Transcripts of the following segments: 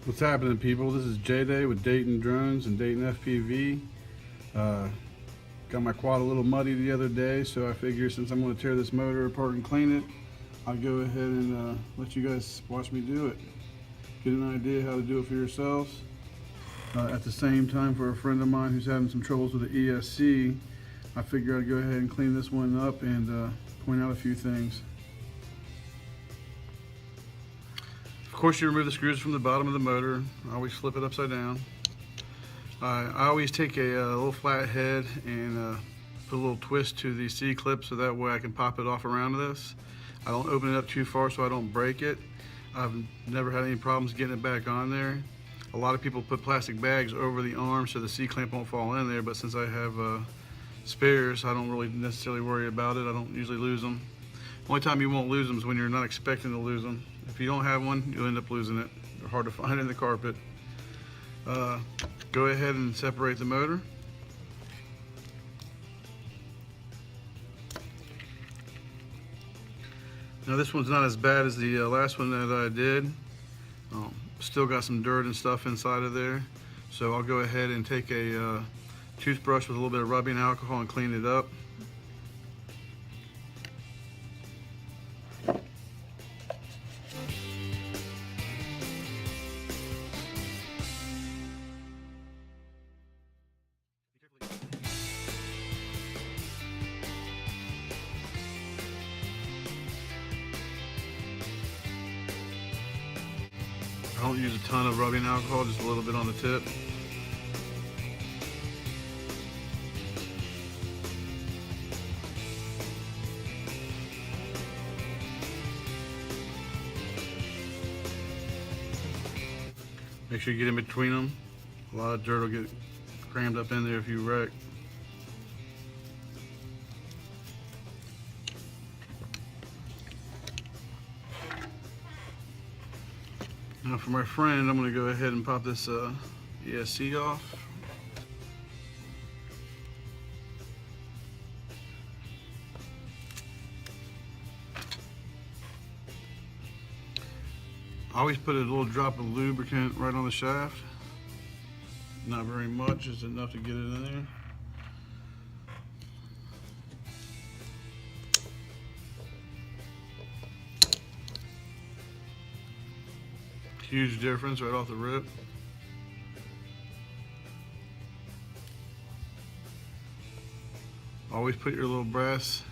What's happening, people? This is JayDay with Dayton Drones and Dayton FPV. Got my quad a little muddy the other day, so I figure since I'm going to tear this motor apart and clean it, I'll go ahead and let you guys watch me do it. Get an idea how to do it for yourselves. At the same time, for a friend of mine who's having some troubles with the ESC, I figured I'd go ahead and clean this one up and point out a few things. Of course, you remove the screws from the bottom of the motor. I always flip it upside down. I always take a little flat head and put a little twist to the C-clip so that way I can pop it off around this. I don't open it up too far so I don't break it. I've never had any problems getting it back on there. A lot of people put plastic bags over the arm so the C-clamp won't fall in there, but since I have spares, I don't really necessarily worry about it. I don't usually lose them. The only time you won't lose them is when you're not expecting to lose them. If you don't have one, you'll end up losing it. They're hard to find in the carpet. Go ahead and separate the motor. Now this one's not as bad as the last one that I did. Still got some dirt and stuff inside of there. So I'll go ahead and take a toothbrush with a little bit of rubbing alcohol and clean it up. I don't use a ton of rubbing alcohol, just a little bit on the tip. Make sure you get in between them. A lot of dirt will get crammed up in there if you wreck. Now for my friend, I'm going to go ahead and pop this ESC off. I always put a little drop of lubricant right on the shaft. Not very much, just enough to get it in there. Huge difference right off the rip. Always put your little brass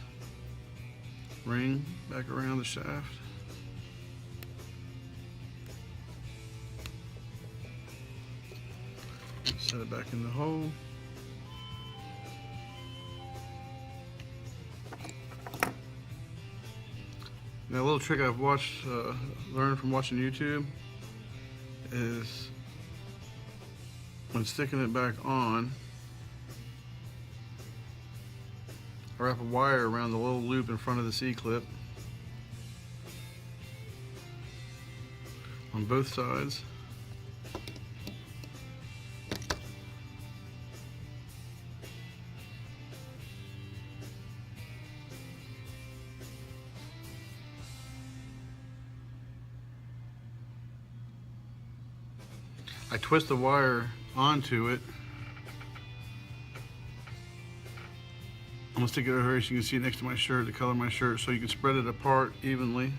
ring back around the shaft. Set it back in the hole. Now a little trick I've learned from watching YouTube is when sticking it back on, I wrap a wire around the little loop in front of the C-clip on both sides. I twist the wire onto it. I'm gonna stick it over here so you can see it next to my shirt, the color of my shirt, so you can spread it apart evenly.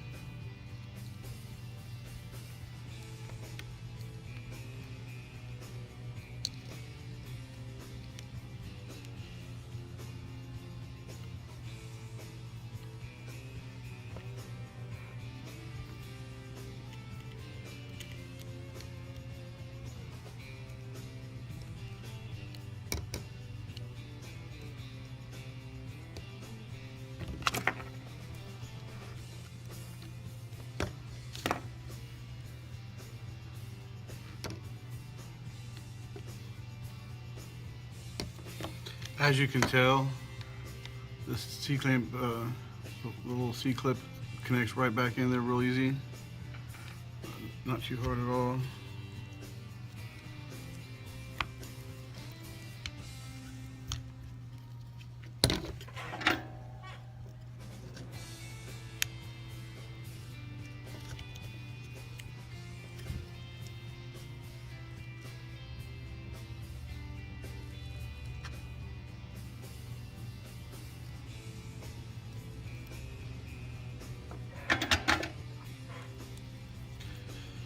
As you can tell, this C-clamp, the little C-clip connects right back in there real easy. Not too hard at all.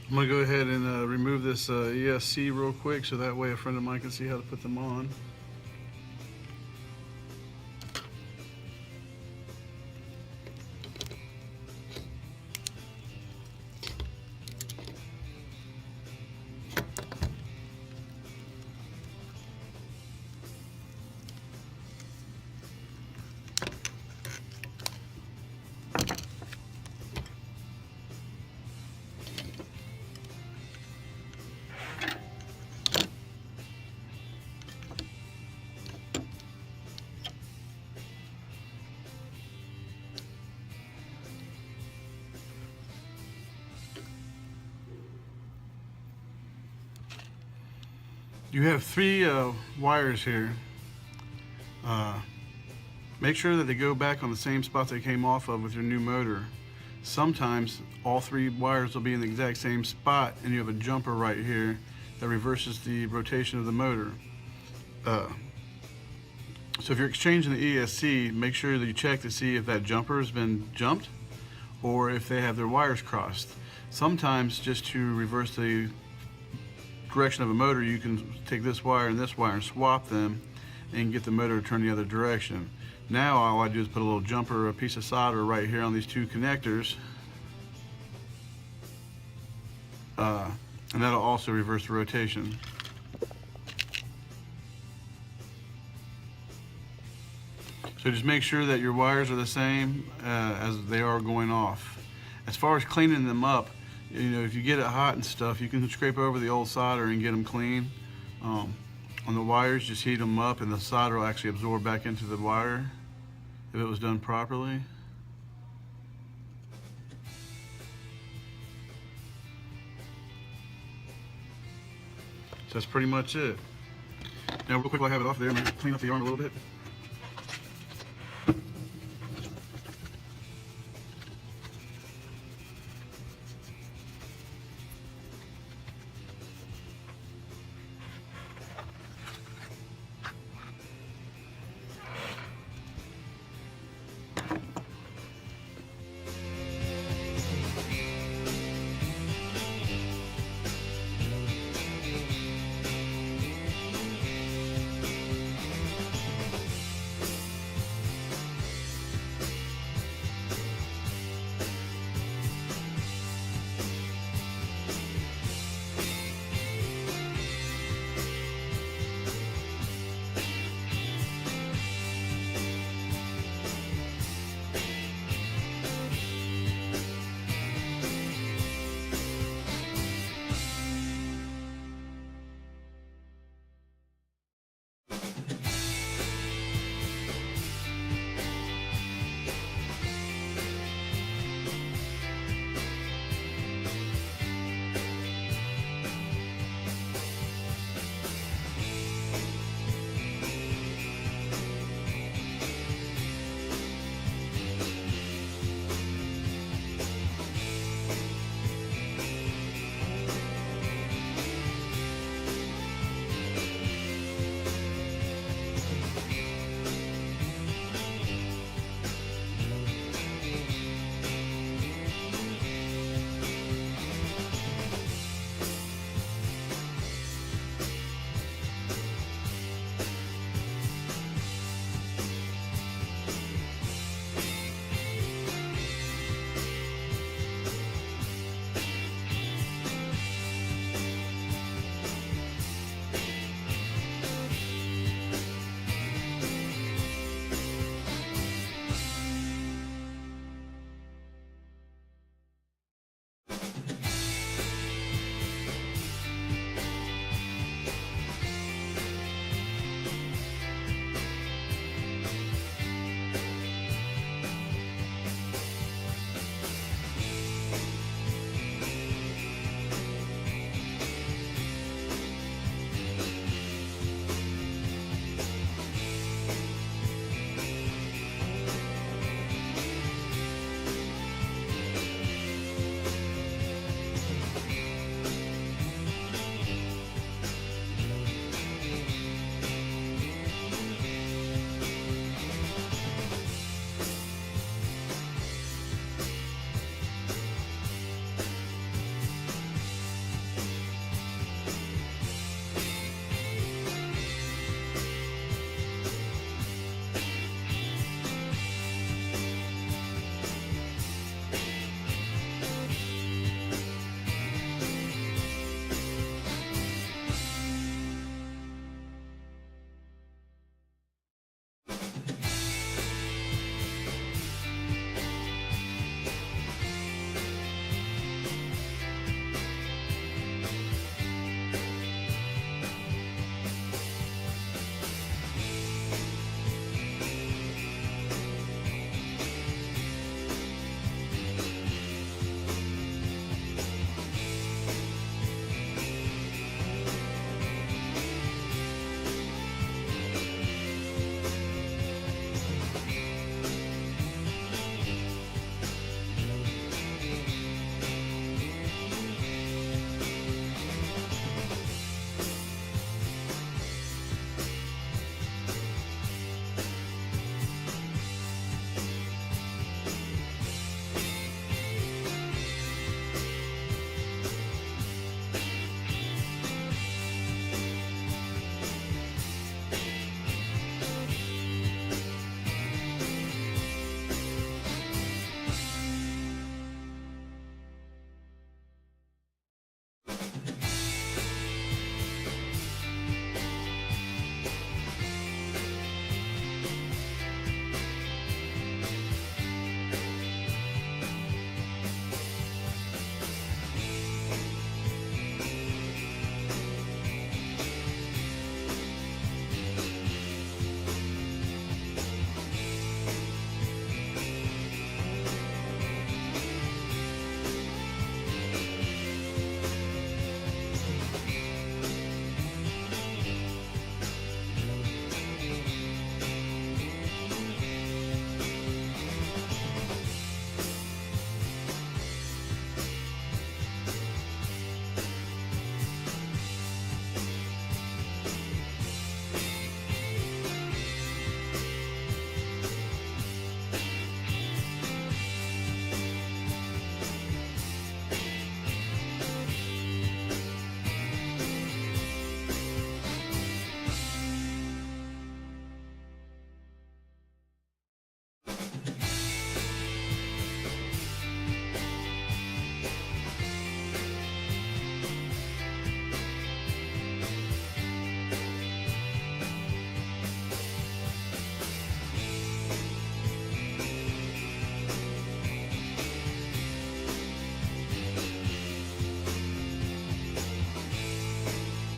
I'm gonna go ahead and remove this ESC real quick so that way a friend of mine can see how to put them on. You have three wires here. Make sure that they go back on the same spot they came off of with your new motor. Sometimes all three wires will be in the exact same spot and you have a jumper right here that reverses the rotation of the motor. So if you're exchanging the ESC, make sure that you check to see if that jumper has been jumped or if they have their wires crossed. Sometimes just to reverse the direction of a motor, you can take this wire and swap them and get the motor to turn the other direction. Now all I do is put a little jumper, a piece of solder right here on these two connectors, and that'll also reverse the rotation. So just make sure that your wires are the same as they are going off. As far as cleaning them up, you know, if you get it hot and stuff, you can scrape over the old solder and get them clean. On the wires, just heat them up and the solder will actually absorb back into the wire if it was done properly. So that's pretty much it. Now real quick while I have it off there, I'm going to clean up the arm a little bit.